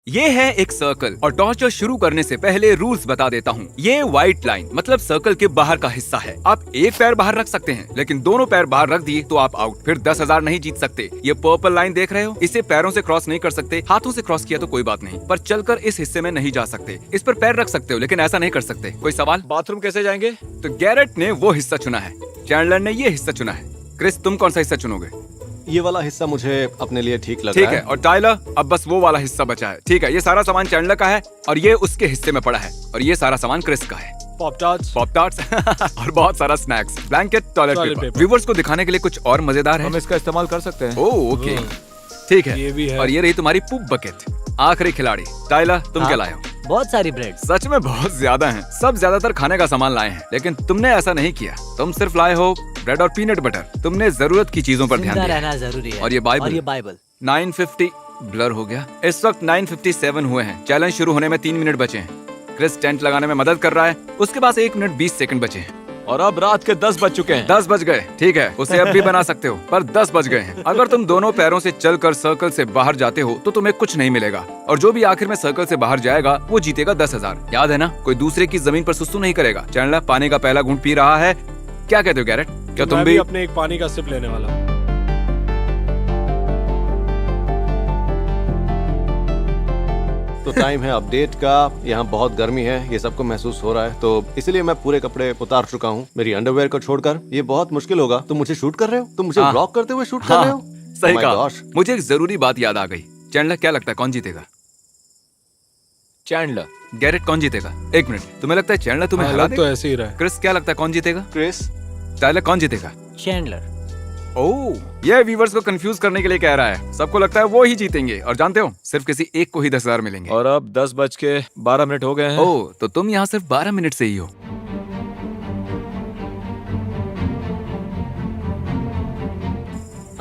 ये है एक सर्कल और टॉर्चर शुरू करने से पहले रूल्स बता देता हूँ। ये व्हाइट लाइन मतलब सर्कल के बाहर का हिस्सा है। आप एक पैर बाहर रख सकते हैं, लेकिन दोनों पैर बाहर रख दिए तो आप आउट। फिर 10,000 नहीं जीत सकते। ये पर्पल लाइन देख रहे हो, इसे पैरों से क्रॉस नहीं कर सकते। हाथों से क्रॉस किया तो कोई बात नहीं, पर चलकर इस हिस्से में नहीं जा सकते। इस पर पैर रख सकते हो, लेकिन ऐसा नहीं कर सकते। कोई सवाल? बाथरूम कैसे जाएंगे? तो गैरेट ने वो हिस्सा चुना है, चैंडलर ने ये हिस्सा चुना है। क्रिस, तुम कौन सा हिस्सा चुनोगे? ये वाला हिस्सा मुझे अपने लिए ठीक लग ठीक रहा है। और टाइलर, अब बस वो वाला हिस्सा बचा है। ठीक है, ये सारा सामान चैंडलर का है और ये उसके हिस्से में पड़ा है, और ये सारा सामान क्रिस का है। पॉप टार्ट्स और बहुत सारा snacks, blanket, toilet paper. Viewers को दिखाने के लिए कुछ और मजेदार है। हम इसका इस्तेमाल कर सकते हैं। ओह ओके, ठीक है। ये भी है। और ये रही तुम्हारी पूप बकेट। आखिरी खिलाड़ी टाइलर, तुम क्या लाए हो? बहुत सारी ब्रेड। सच में बहुत ज्यादा हैं। सब ज्यादातर खाने का सामान लाए हैं, लेकिन तुमने ऐसा नहीं किया। तुम सिर्फ लाए हो ब्रेड और पीनट बटर। तुमने जरूरत की चीजों पर ध्यान जिंदा दिया। रहना जरूरी है। और ये बाइबल। 950 ब्लर हो गया। इस वक्त 957 हुए हैं। चैलेंज शुरू होने में 3 मिनट बचे हैं। क्रिस टेंट लगाने में मदद कर रहा है। उसके पास 1 मिनट 20 सेकंड बचे हैं। और अब रात के 10 बज चुके हैं। 10 बज गए। ठीक है, उसे अब भी बना सकते हो, पर 10 बज गए हैं। अगर तुम दोनों पैरों से चलकर सर्कल से बाहर जाते हो तो तुम्हें कुछ नहीं मिलेगा, और जो भी आखिर में सर्कल से बाहर जाएगा वो जीतेगा 10,000। याद है ना, कोई दूसरे की जमीन पर सुसु नहीं करेगा। चैंडलर पानी का पहला घूंट पी रहा है। क्या कहते हो गैरेट? क्या तुम मैं भी? अपने एक पानी का सिप लेने वाला हूँ। तो टाइम है अपडेट का। यहाँ बहुत गर्मी है, ये सबको महसूस हो रहा है, तो इसलिए मैं पूरे कपड़े उतार चुका हूँ, मेरी अंडरवेयर को छोड़कर। ये बहुत मुश्किल होगा। तुम मुझे शूट कर रहे हो? तुम मुझे हाँ। ब्लॉक करते हुए शूट कर रहे हो? सही Oh my कहा। gosh। मुझे एक जरूरी बात याद आ गई। चैंडलर, क्या लगता है कौन जीतेगा? चैंडलर। गैरेट, कौन जीतेगा? 1 मिनट, तुम्हें लगता है चैंडलर तुम्हें हरा हालत तो देगा? ऐसे ही रहा है। क्रिस, क्या लगता है कौन जीतेगा? क्रिस, टाइलर, कौन जीतेगा? चैंडलर। ओह, ये व्यूवर्स को कंफ्यूज करने के लिए कह रहा है। सबको लगता है वो ही जीतेंगे, और जानते हो सिर्फ किसी एक को ही 10,000 मिलेंगे। और अब 10:12 हो गए हैं। ओह, तो तुम यहाँ सिर्फ 12 मिनट से ही हो।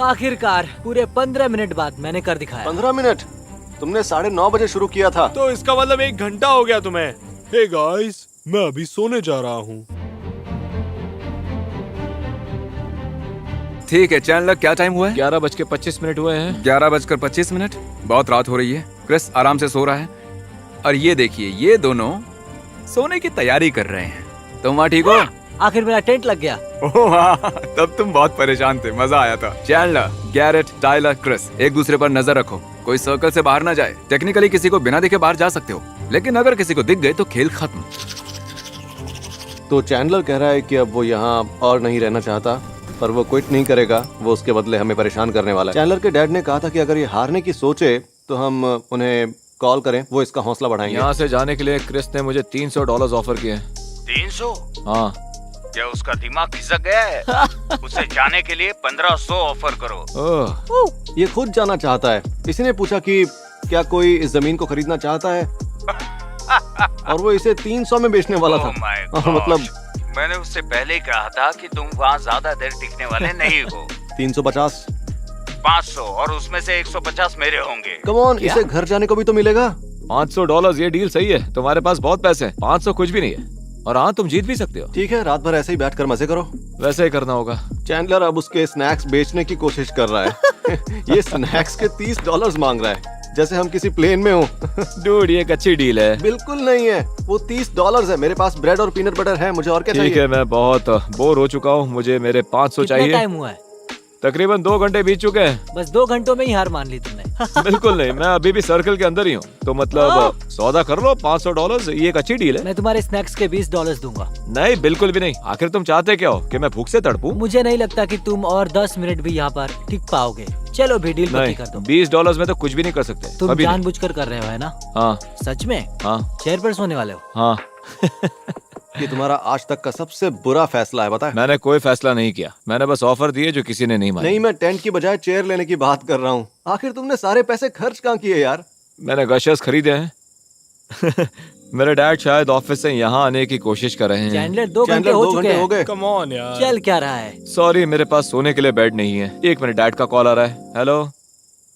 आखिरकार पूरे 15 मिनट बाद मैंने कर दिखाया। 15 मिनट? तुमने 9:30 बजे शुरू किया था। तो इसका मतलब 1 घंटा हो गया तुम्हें। हे गाइस, मैं अभी सोने जा रहा हूँ। ठीक है चैंडलर, क्या टाइम हुआ है? 11:25 हुए हैं। 11:25। बहुत रात हो रही है। क्रिस आराम से सो रहा है, और ये देखिए, ये दोनों सोने की तैयारी कर रहे हैं। तुम वहाँ ठीक हो? आखिर मेरा टेंट लग गया। ओह हाँ, तब तुम बहुत परेशान थे, मजा आया था। चैंडलर, गैरेट, टाइलर, क्रिस, एक दूसरे पर नजर रखो, कोई सर्कल से बाहर ना जाए। टेक्निकली किसी को बिना देखे बाहर जा सकते हो, लेकिन अगर किसी को दिख गए तो खेल खत्म। तो चैंडलर कह रहा है कि अब वो यहाँ और नहीं रहना चाहता, पर वो क्विट नहीं करेगा। वो उसके बदले हमें परेशान करने वाला है। चैंडलर के डैड ने कहा था कि अगर ये हारने की सोचे तो हम उन्हें कॉल करें, वो इसका हौसला बढ़ाएंगे। यहाँ से जाने के लिए क्रिस ने मुझे $300 ऑफर किए हैं। 300? हाँ। क्या उसका दिमाग खिसक गया है? उसे जाने के लिए 1500 ऑफर करो। ओह, ये खुद जाना चाहता है। किसी ने पूछा कि क्या कोई इस जमीन को खरीदना चाहता है, और वो इसे 300 में बेचने वाला था। Oh my और मतलब gosh, मैंने उससे पहले ही कहा था कि तुम वहाँ ज्यादा देर टिकने वाले नहीं हो। 350। 500, और उसमें से 150 मेरे होंगे। कम ऑन, इसे घर जाने को भी तो मिलेगा। $500, ये डील सही है। तुम्हारे पास बहुत पैसे हैं। 500 कुछ भी नहीं है। और हाँ, तुम जीत भी सकते हो। ठीक है, रात भर ऐसे ही बैठकर मजे करो। वैसे ही करना होगा। चैंडलर अब उसके स्नैक्स बेचने की कोशिश कर रहा है। ये स्नैक्स के $30 मांग रहा है, जैसे हम किसी प्लेन में हो। डूड, ये एक अच्छी डील है। बिल्कुल नहीं है, वो $30 है। मेरे पास ब्रेड और पीनट बटर है, मुझे और क्या चाहिए? ठीक है, मैं बहुत बोर हो चुका हूँ। मुझे मेरे 500 कितना चाहिए। टाइम हुआ है? तकरीबन 2 घंटे बीत चुके हैं। बस 2 घंटों में ही हार मान ली तुमने। बिल्कुल नहीं, मैं अभी भी सर्कल के अंदर ही हूँ। तो मतलब सौदा कर लो। $500, ये एक अच्छी डील है। मैं तुम्हारे स्नैक्स के $20 दूंगा। नहीं, बिल्कुल भी नहीं। आखिर तुम चाहते क्या हो, कि मैं भूख से तड़पूं? मुझे नहीं लगता कि तुम और 10 मिनट भी यहाँ पर टिक पाओगे। चलो भी डील पक्की नहीं, कर दो। $20 में तो कुछ भी नहीं कर सकते। तुम अभी नहीं। जानबूझकर कर रहे हो, है ना? हाँ सच में? हाँ चेयर पर सोने वाले हो? हाँ। ये तुम्हारा आज तक का सबसे बुरा फैसला है, बता। मैंने कोई फैसला नहीं किया। मैंने बस ऑफर दिए जो किसी ने नहीं माने। नहीं, मैं टेंट की बजाय चेयर लेने की बात कर रहा हूँ। आखिर तुमने सारे पैसे खर्च कहाँ किए यार? मैंने गशर्स खरीदे हैं। मेरे डैड शायद ऑफिस से यहाँ आने की कोशिश कर रहे हैं। चैंडलर 2 घंटे चैंडलर हो 2 चुके घंटे हो हैं। गए। कम ऑन यार। चल क्या रहा है? सॉरी, मेरे पास सोने के लिए बेड नहीं है। 1 मिनट, डैड का कॉल आ रहा है। हेलो।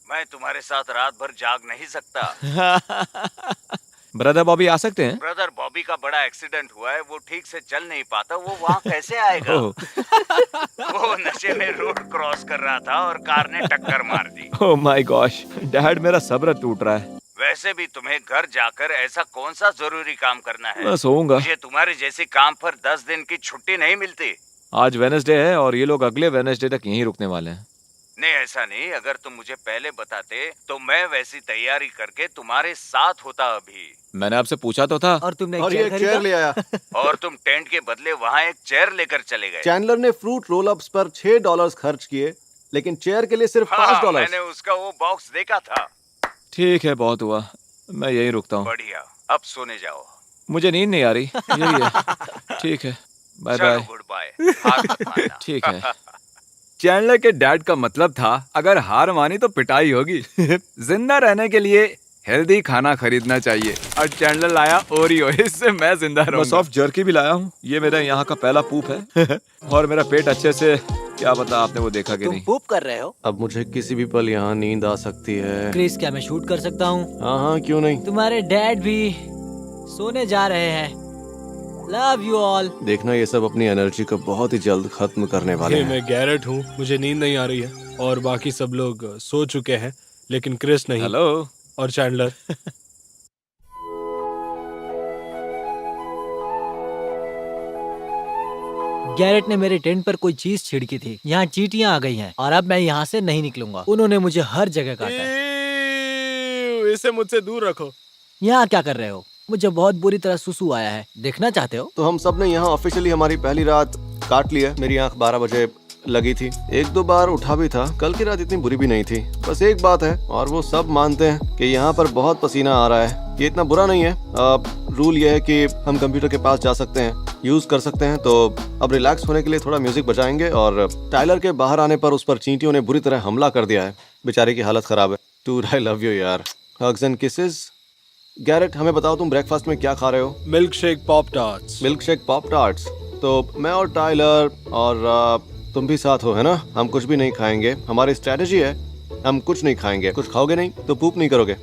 मैं तुम्हारे साथ रात भर जाग नहीं सकता। ब्रदर बॉबी आ सकते हैं? ब्रदर बॉबी का बड़ा एक्सीडेंट हुआ है, वो ठीक से चल नहीं पाता। वो वहाँ कैसे आएगा? ओह। वो नशे में रोड क्रॉस कर रहा था और कार ने टक्कर मार दी। ओह माय गॉश, डैड मेरा सब्र टूट रहा है। वैसे भी तुम्हें घर जाकर ऐसा कौन सा जरूरी काम करना है? मैं सोऊंगा। मुझे तुम्हारे जैसे काम पर 10 दिन की छुट्टी नहीं मिलती। आज वेडनेसडे है और ये लोग अगले वेडनेसडे तक यहीं रुकने वाले हैं। नहीं, ऐसा नहीं। अगर तुम मुझे पहले बताते तो मैं वैसी तैयारी करके तुम्हारे साथ होता अभी। मैंने आपसे पूछा तो था। और तुमने और ये एक चेयर ले आया। और तुम टेंट के बदले वहाँ एक चेयर लेकर चले गए। चैंडलर ने फ्रूट रोल अप्स पर $6 खर्च किए, लेकिन चेयर के लिए सिर्फ हाँ, $5। मैंने उसका वो बॉक्स देखा था। ठीक है, बहुत हुआ, मैं यहीं रुकता हूँ। बढ़िया, अब सोने जाओ। मुझे नींद नहीं आ रही, यही है। ठीक है, बाय चलो, बाय। Good bye. हार मत मानना। ठीक है। चैंडलर के डैड का मतलब था अगर हार मानी तो पिटाई होगी। जिंदा रहने के लिए हेल्दी खाना खरीदना चाहिए और चैंडलर लाया ओरियो, इससे मैं जिंदा मैं रहूंगा। सॉफ्ट जर्की भी लाया हूँ। ये मेरा यहाँ का पहला पूप है। और मेरा पेट अच्छे से, क्या पता आपने वो देखा कि तुम नहीं। पूप कर रहे हो? अब मुझे किसी भी पल यहाँ नींद आ सकती है। क्रिस, क्या मैं शूट कर सकता हूँ? हाँ हाँ, क्यों नहीं। तुम्हारे डैड भी सोने जा रहे हैं। Love you all. देखना, ये सब अपनी एनर्जी को बहुत ही जल्द खत्म करने वाले ये हैं। मैं गैरेट हूँ, मुझे नींद नहीं आ रही है और बाकी सब लोग सो चुके हैं, लेकिन क्रिस नहीं। हेलो। और चैंडलर। गैरेट ने मेरे टेंट पर कोई चीज छिड़की थी। यहाँ चींटियां आ गई हैं और अब मैं यहाँ से नहीं निकलूंगा। उन्होंने मुझे हर जगह काटा है। इसे मुझसे दूर रखो। यहाँ क्या कर रहे हो? मुझे बहुत बुरी तरह सुसु आया है। देखना चाहते हो? तो हम सब ने यहाँ ऑफिशियली हमारी पहली रात काट ली है। मेरी आंख 12 बजे लगी थी, 1-2 बार उठा भी था। कल की रात इतनी बुरी भी नहीं थी। बस एक बात है और वो सब मानते हैं कि यहाँ पर बहुत पसीना आ रहा है। ये इतना बुरा नहीं है। रूल ये है कि हम कंप्यूटर के पास जा सकते हैं, यूज कर सकते हैं। तो अब रिलैक्स होने के लिए थोड़ा म्यूजिक बजाएंगे। और टाइलर के बाहर आने पर उस पर चींटियों ने बुरी तरह हमला कर दिया है। बेचारे की हालत खराब है। टू आई लव यू यार। Hugs and kisses. गैरेट, हमें बताओ तुम ब्रेकफास्ट में क्या खा रहे हो? Milk shake pop tarts. Milk shake pop tarts. तो मैं और टाइलर और तुम भी साथ हो, है ना? हम कुछ भी नहीं खाएंगे। हमारी स्ट्रेटेजी है, हम कुछ नहीं खाएंगे। कुछ खाओगे नहीं तो पूप नहीं करोगे।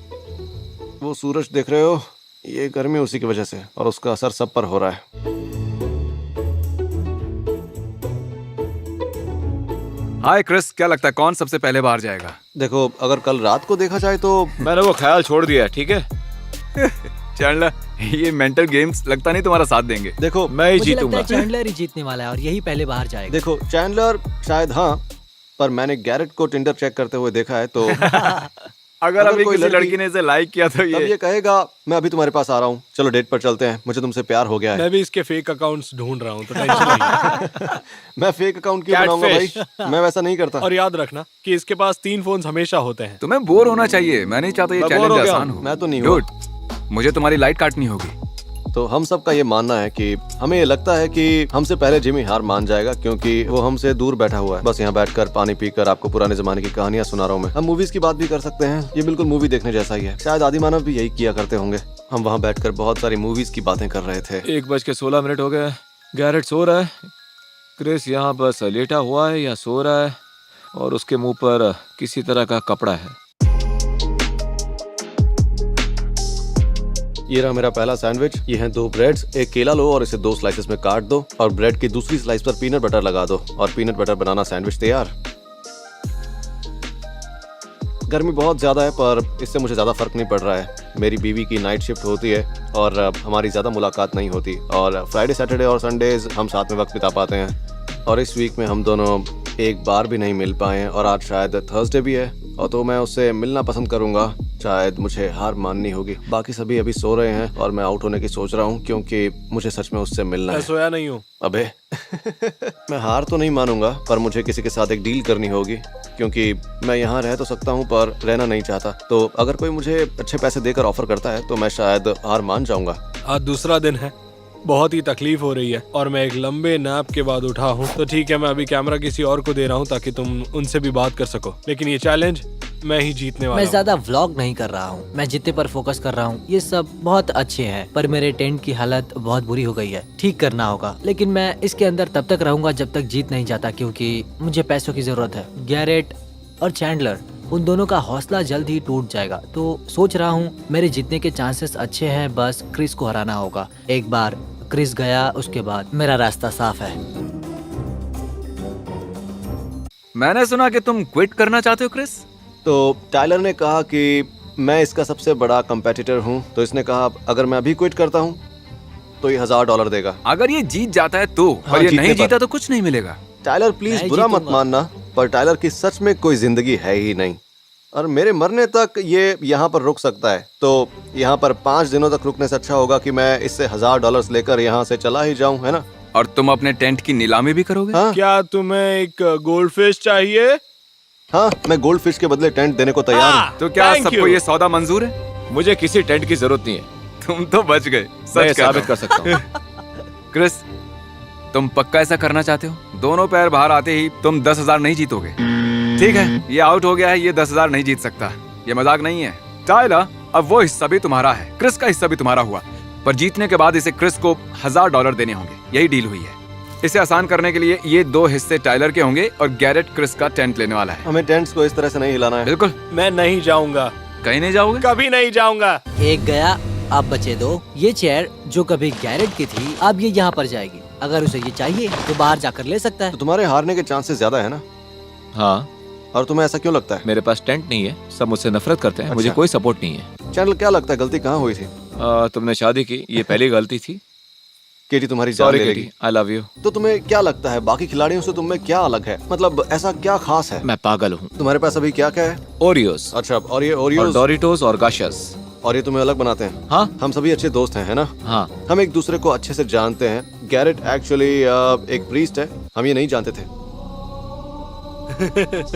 वो सूरज देख रहे हो, ये गर्मी उसी की वजह से और उसका असर सब पर हो रहा है। हाय क्रिस, क्या लगता है कौन सबसे पहले बाहर जाएगा? देखो, अगर कल रात को देखा जाए तो मैंने वो ख्याल छोड़ दिया है, ठीक है। चैंडलर, ये मेंटल गेम्स लगता नहीं तुम्हारा साथ देंगे। देखो मैं ही मुझे लगता जीतूंगा। है चैंडलर ही जीतने वाला है और यही पहले बाहर जाएगा। देखो चैंडलर शायद, हाँ, पर मैंने गैरेट को टिंडर चेक करते हुए देखा है। तो अगर अभी कोई किसी लड़की ने इसे लाइक किया तो तब ये कहेगा मैं अभी तुम्हारे पास आ रहा हूँ, चलो डेट पर चलते हैं, मुझे तुमसे प्यार हो गया है। मैं भी इसके फेक अकाउंट्स ढूंढ रहा हूँ, तो टेंशन नहीं। मैं फेक अकाउंट क्यों बनाऊंगा भाई? Catfish। मैं वैसा नहीं करता। और याद रखना कि इसके पास 3 फोन्स हमेशा होते हैं। तुम्हें बोर होना चाहिए। मैं नहीं चाहता ये मैं बोर चैलेंज हो गया आसान हूँ। हो। मैं तो नहीं हुआ। Dude, मुझे तुम्हारी लाइट काटनी होगी। तो हम सब का ये मानना है कि हमें ये लगता है कि हमसे पहले जिमी हार मान जाएगा, क्योंकि वो हमसे दूर बैठा हुआ है। बस यहाँ बैठकर पानी पीकर आपको पुराने जमाने की कहानियां सुना रहा हूँ मैं। हम मूवीज की बात भी कर सकते हैं, ये बिल्कुल मूवी देखने जैसा ही है। शायद आदि मानव भी यही किया करते होंगे। हम वहाँ बैठकर बहुत सारी मूवीज की बातें कर रहे थे। 1:16 हो गए। गैरेट सो रहा है, क्रिस यहाँ बस लेटा हुआ है या सो रहा है और उसके मुंह पर किसी तरह का कपड़ा है। ये रहा मेरा पहला सैंडविच। ये हैं 2 ब्रेड्स, एक केला लो और इसे 2 स्लाइसेस में काट दो और ब्रेड की दूसरी स्लाइस पर पीनट बटर लगा दो और पीनट बटर बनाना सैंडविच तैयार। गर्मी बहुत ज्यादा है पर इससे मुझे ज्यादा फर्क नहीं पड़ रहा है। मेरी बीवी की नाइट शिफ्ट होती है और हमारी ज्यादा मुलाकात नहीं होती और फ्राइडे सैटरडे और संडेज हम साथ में वक्त बिता पाते हैं। और इस वीक में हम दोनों एक बार भी नहीं मिल पाए और आज शायद थर्सडे भी है और तो मैं उससे मिलना पसंद करूंगा। शायद मुझे हार माननी होगी। बाकी सभी अभी सो रहे हैं और मैं आउट होने की सोच रहा हूँ क्योंकि मुझे सच में उससे मिलना मैं है। सोया नहीं हूँ। अबे मैं हार तो नहीं मानूंगा पर मुझे किसी के साथ एक डील करनी होगी, क्योंकि मैं यहाँ रह तो सकता हूँ पर रहना नहीं चाहता। तो अगर कोई मुझे अच्छे पैसे देकर ऑफर करता है तो मैं शायद हार मान जाऊंगा। आज दूसरा दिन है, बहुत ही तकलीफ हो रही है और मैं एक लंबे नैप के बाद उठा हूँ। तो ठीक है, मैं अभी कैमरा किसी और को दे रहा हूँ ताकि तुम उनसे भी बात कर सको, लेकिन ये चैलेंज मैं ही जीतने वाला मैं हूँ। ज्यादा व्लॉग नहीं कर रहा हूँ, मैं जीतने पर फोकस कर रहा हूँ। ये सब बहुत अच्छे हैं पर मेरे टेंट की हालत बहुत बुरी हो गई है, ठीक करना होगा। लेकिन मैं इसके अंदर तब तक रहूंगा जब तक जीत नहीं जाता, क्योंकि मुझे पैसों की जरूरत है। गैरेट और चैंडलर, उन दोनों का हौसला जल्द ही टूट जाएगा। तो सोच रहा हूँ मेरे जीतने के चांसेस अच्छे हैं, बस क्रिस को हराना होगा। एक बार क्रिस गया उसके बाद मेरा रास्ता साफ है। मैंने सुना कि तुम क्विट करना चाहते हो क्रिस। तो टाइलर ने कहा कि मैं इसका सबसे बड़ा कंपेटिटर हूँ, तो इसने कहा अगर मैं अभी क्विट करता हूँ तो ये $1000 देगा। अगर ये जीत जाता है तो, हाँ, और ये जीतने नहीं पर। जीता तो कुछ नहीं मिलेगा। टाइलर प्लीज मैं बुरा मत जीतूंगा। मानना, पर टाइलर की सच में कोई जिंदगी है ही नहीं और मेरे मरने तक ये यहाँ पर रुक सकता है। तो यहाँ पर 5 दिनों तक रुकने से अच्छा होगा कि मैं इससे $1000 लेकर यहाँ से चला ही जाऊँ, है ना? और तुम अपने टेंट की नीलामी भी करोगे? हाँ क्या तुम्हें एक गोल्ड फिश चाहिए? हाँ, मैं गोल्ड फिश के बदले टेंट देने को तैयार हूँ। तो क्या Thank सबको you. ये सौदा मंजूर है? मुझे किसी टेंट की जरूरत नहीं है, तुम तो बच गए, मैं सच कह साबित रहा कर सकता हूँ। हूँ। क्रिस, तुम पक्का ऐसा करना चाहते हो? दोनों पैर बाहर आते ही तुम 10,000 नहीं जीतोगे। ठीक है, ये आउट हो गया है, ये 10,000 नहीं जीत सकता। ये मजाक नहीं है। टाइलर, अब वो हिस्सा भी तुम्हारा है, क्रिस का हिस्सा भी तुम्हारा हुआ, पर जीतने के बाद इसे क्रिस को $1000 देने होंगे। यही डील हुई है। इसे आसान करने के लिए ये 2 हिस्से टाइलर के होंगे और गैरेट क्रिस का टेंट लेने वाला है। हमें टेंट्स को इस तरह से नहीं हिलाना है। बिल्कुल। मैं नहीं जाऊंगा, कहीं नहीं जाओगे? कभी नहीं जाऊंगा। एक गया, अब बचे 2। ये चेयर जो कभी गैरेट की थी, अब ये यहाँ पर जाएगी। अगर उसे ये चाहिए तो बाहर जाकर ले सकता है। तो तुम्हारे हारने के चांसेस ज्यादा है ना? हाँ, और तुम्हें ऐसा क्यों लगता है? मेरे पास टेंट नहीं है, सब मुझसे नफरत करते हैं, मुझे अच्छा। कोई सपोर्ट नहीं है। चैनल, क्या लगता है गलती कहाँ हुई थी? तुमने शादी की, ये पहली गलती थी। केटी तुम्हारी जान सॉरी ले केटी, लेगी। I love you. तो तुम्हें क्या लगता है बाकी खिलाड़ियों से तुम में क्या अलग है? मतलब ऐसा क्या खास है? मैं पागल हूँ। तुम्हारे पास अभी क्या क्या है? ओरियोस अच्छा, और ये और ओरियोस डोरिटोस और गाशस। और ये तुम्हें अलग बनाते हैं? हाँ हम सभी अच्छे दोस्त हैं, है ना? हाँ, हम एक दूसरे को अच्छे से जानते हैं। गैरेट एक्चुअली एक प्रीस्ट है, हम ये नहीं जानते थे।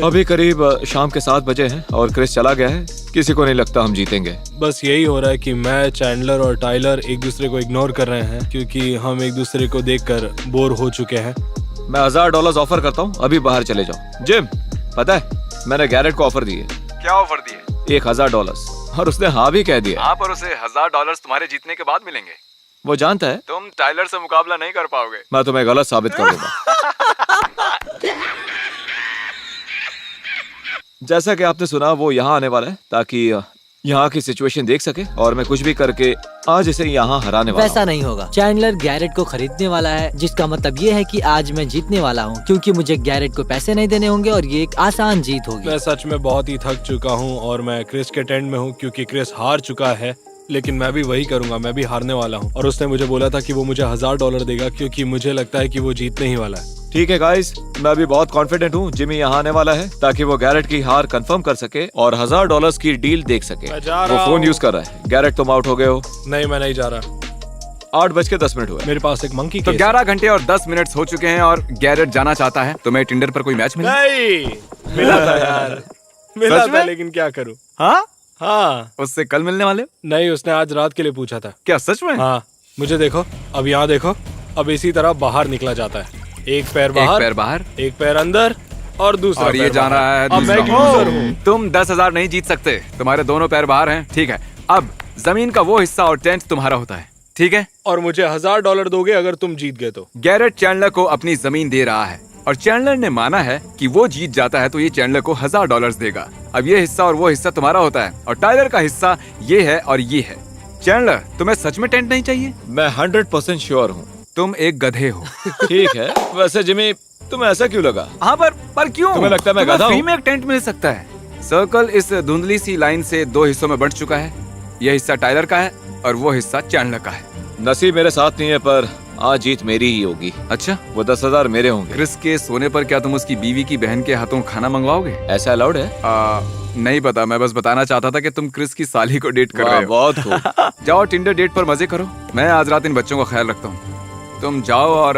अभी करीब शाम के 7 बजे हैं और क्रिस चला गया है। किसी को नहीं लगता हम जीतेंगे। बस यही हो रहा है कि मैं, चैंडलर और टाइलर एक दूसरे को इग्नोर कर रहे हैं क्योंकि हम एक दूसरे को देखकर बोर हो चुके हैं। मैं $1000 ऑफर करता हूँ, अभी बाहर चले जाओ। जिम, पता है मैंने गैरेट को ऑफर दिए क्या ऑफर दिए? $1000 और उसने हाँ भी कह दिया। हाँ, पर उसे $1000 तुम्हारे जीतने के बाद मिलेंगे। वो जानता है तुम टाइलर से मुकाबला नहीं कर पाओगे। मैं तुम्हें गलत साबित कर दूंगा। जैसा कि आपने सुना, वो यहाँ आने वाला है ताकि यहाँ की सिचुएशन देख सके और मैं कुछ भी करके आज इसे यहाँ हराने वाला वैसा नहीं होगा। चैंडलर गैरेट को खरीदने वाला है, जिसका मतलब ये है कि आज मैं जीतने वाला हूँ, क्योंकि मुझे गैरेट को पैसे नहीं देने होंगे और ये एक आसान जीत होगी। मैं सच में बहुत ही थक चुका हूँ और मैं क्रिस के टेंट में हूँ क्योंकि क्रिस हार चुका है। लेकिन मैं भी वही करूंगा, मैं भी हारने वाला हूँ। और उसने मुझे बोला था कि वो मुझे $1000 देगा क्योंकि मुझे लगता है कि वो जीतने ही वाला है। ठीक है गाइस, मैं भी बहुत कॉन्फिडेंट हूँ जिमी यहाँ आने वाला है ताकि वो गैरेट की हार कंफर्म कर सके और $1000 की डील देख सके। मैं जा वो रहा फोन हूँ। यूज कर रहा है। गैरेट, तुम आउट हो गए हो। नहीं, मैं नहीं जा रहा। 8:10 हुए। मेरे पास एक मंकी तो केस 11 घंटे और 10 मिनट हो चुके हैं और गैरेट जाना चाहता है। तुम्हें टिंडर पर कोई मैच मिला? नहीं मिला था यार, मिला सच था, में? लेकिन क्या करूँ। हाँ, हाँ, उससे कल मिलने वाले हो? नहीं, उसने आज रात के लिए पूछा था। क्या सच में? हाँ, मुझे देखो, अब यहाँ देखो, अब इसी तरह बाहर निकला जाता है। एक पैर एक बाहर, पैर बाहर एक पैर अंदर और दूसरा और ये पैर जा बाहर। रहा है अब मैं दूसरा। एक लूजर हूँ। तुम 10,000 नहीं जीत सकते, तुम्हारे दोनों पैर बाहर हैं। ठीक है, अब जमीन का वो हिस्सा और टेंट तुम्हारा होता है। ठीक है, और मुझे $1000 दोगे अगर तुम जीत गए तो। गैरेट चैंडलर को अपनी जमीन दे रहा है और चैंडलर ने माना है कि वो जीत जाता है तो ये चैंडलर को $1000 देगा। अब ये हिस्सा और वो हिस्सा तुम्हारा होता है और टाइलर का हिस्सा ये है और ये है। चैंडलर, तुम्हें सच में टेंट नहीं चाहिए? मैं 100% श्योर हूँ। तुम एक गधे हो। ठीक है, वैसे जिमी तुम्हें ऐसा क्यों लगा? हाँ, पर क्यों? तुम्हें लगता है मैं गधा फ्री हूँ? में एक टेंट मिल सकता है। सर्कल इस धुंधली सी लाइन से 2 हिस्सों में बंट चुका है। यह हिस्सा टाइलर का है और वो हिस्सा चैंडलर का है। नसीब मेरे साथ नहीं है, पर आज जीत मेरी ही होगी। अच्छा, वो 10,000 मेरे होंगे। क्रिस के सोने पर क्या तुम उसकी बीवी की बहन के हाथों खाना मंगवाओगे? ऐसा अलाउड है? नहीं पता, मैं बस बताना चाहता था कि तुम क्रिस की साली को डेट कर वाह, रहे हो। बहुत खूब। जाओ टिंडर डेट पर मजे करो। मैं आज रात इन बच्चों का ख्याल रखता हूँ। तुम जाओ और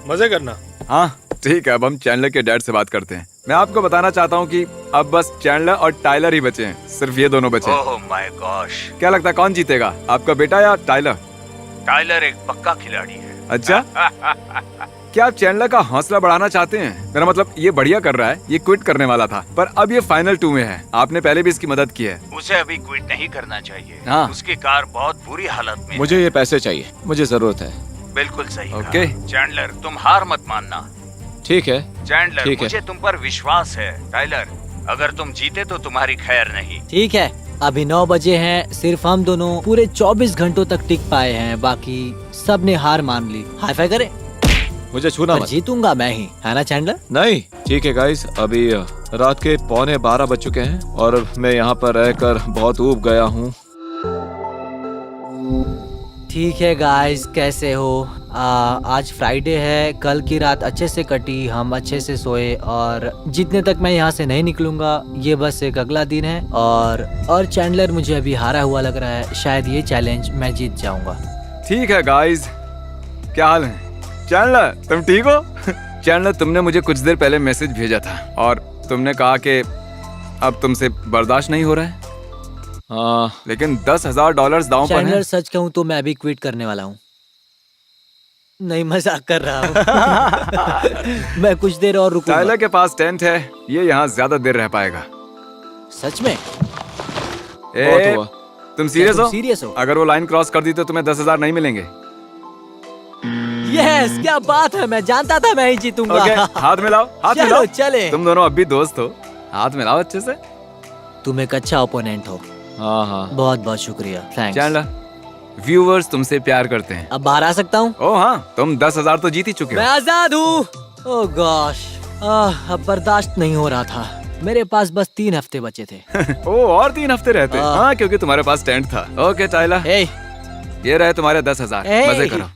मजे करना। हाँ ठीक है, अब हम चैंडलर के डैड से बात करते हैं। मैं आपको बताना चाहता हूँ कि अब बस चैंडलर और टाइलर ही बचे हैं। सिर्फ ये दोनों बचे हैं। ओह माय गॉश, क्या लगता है कौन जीतेगा, आपका बेटा या टाइलर? टाइलर एक पक्का खिलाड़ी है। अच्छा, क्या आप चैंडलर का हौसला बढ़ाना चाहते हैं? मेरा मतलब ये बढ़िया कर रहा है, ये क्विट करने वाला था पर अब ये फाइनल 2 में है। आपने पहले भी इसकी मदद की है। उसे अभी क्विट नहीं करना चाहिए। हाँ। उसकी कार बहुत बुरी हालत में मुझे ये पैसे चाहिए, मुझे जरूरत है। है। बिल्कुल सही कहा। ओके। चैंडलर, तुम हार मत मानना। ठीक है, चैंडलर, ठीक है। मुझे तुम पर विश्वास है। टाइलर, अगर तुम जीते तो तुम्हारी खैर नहीं। ठीक है, अभी 9 बजे हैं। सिर्फ हम दोनों पूरे 24 घंटों तक टिक पाए हैं, बाकी सब ने हार मान ली। हाई फाई करें। मुझे छूना पर मत। जीतूंगा मैं ही, है ना चैंडलर? नहीं, ठीक है गाइस, अभी रात के 11:15 बज चुके हैं और मैं यहाँ पर रहकर बहुत ऊब गया हूँ। ठीक है गाइस, कैसे हो? आज फ्राइडे है, कल की रात अच्छे से कटी, हम अच्छे से सोए और जितने तक मैं यहाँ से नहीं निकलूंगा ये बस एक अगला दिन है। और चैंडलर मुझे अभी हारा हुआ लग रहा है, शायद ये चैलेंज मैं जीत जाऊंगा। ठीक है गाइस, क्या हाल है? चैंडलर, तुम ठीक हो? चैंडलर, तुमने मुझे कुछ देर पहले मैसेज भेजा था और तुमने कहा कि अब तुमसे बर्दाश्त नहीं हो रहा है, हाँ, लेकिन $10,000 दांव पर चैंडलर है। सच कहूँ तो मैं अभी क्विट करने वाला हूँ। नहीं, मजाक कर रहा हूँ। मैं कुछ देर और रुकूंगा। टाइलर के पास टेंट है, ये यहाँ ज्यादा देर रह पाएगा। सच में? बहुत हुआ। तुम सीरियस हो? सीरियस हो? अगर वो लाइन क्रॉस कर दी तो तुम्हें 10,000 नहीं मिलेंगे। यस, क्या बात है, मैं जानता था मैं ही जीतूंगा। ओके, हाथ मिलाओ, हाथ चलो मिलाओ। चले। तुम दोनों अब भी दोस्त हो, हाथ मिलाओ अच्छे से। तुम एक अच्छा ओपोनेंट हो, हाँ हाँ, बहुत बहुत शुक्रिया, थैंक्स। चैंडलर, व्यूअर्स तुमसे प्यार करते हैं। अब बाहर आ सकता हूँ? ओ हाँ, तुम 10,000 तो जीत ही चुके मैं हो। आजाद हूँ। ओह गॉश, अब बर्दाश्त नहीं हो रहा था। मेरे पास बस 3 हफ्ते बचे थे। ओ, और 3 हफ्ते रहते। हाँ, क्योंकि तुम्हारे पास टेंट था। ओके टाइलर, ए, ये रहे तुम्हारे 10,000। ए, मजे करो।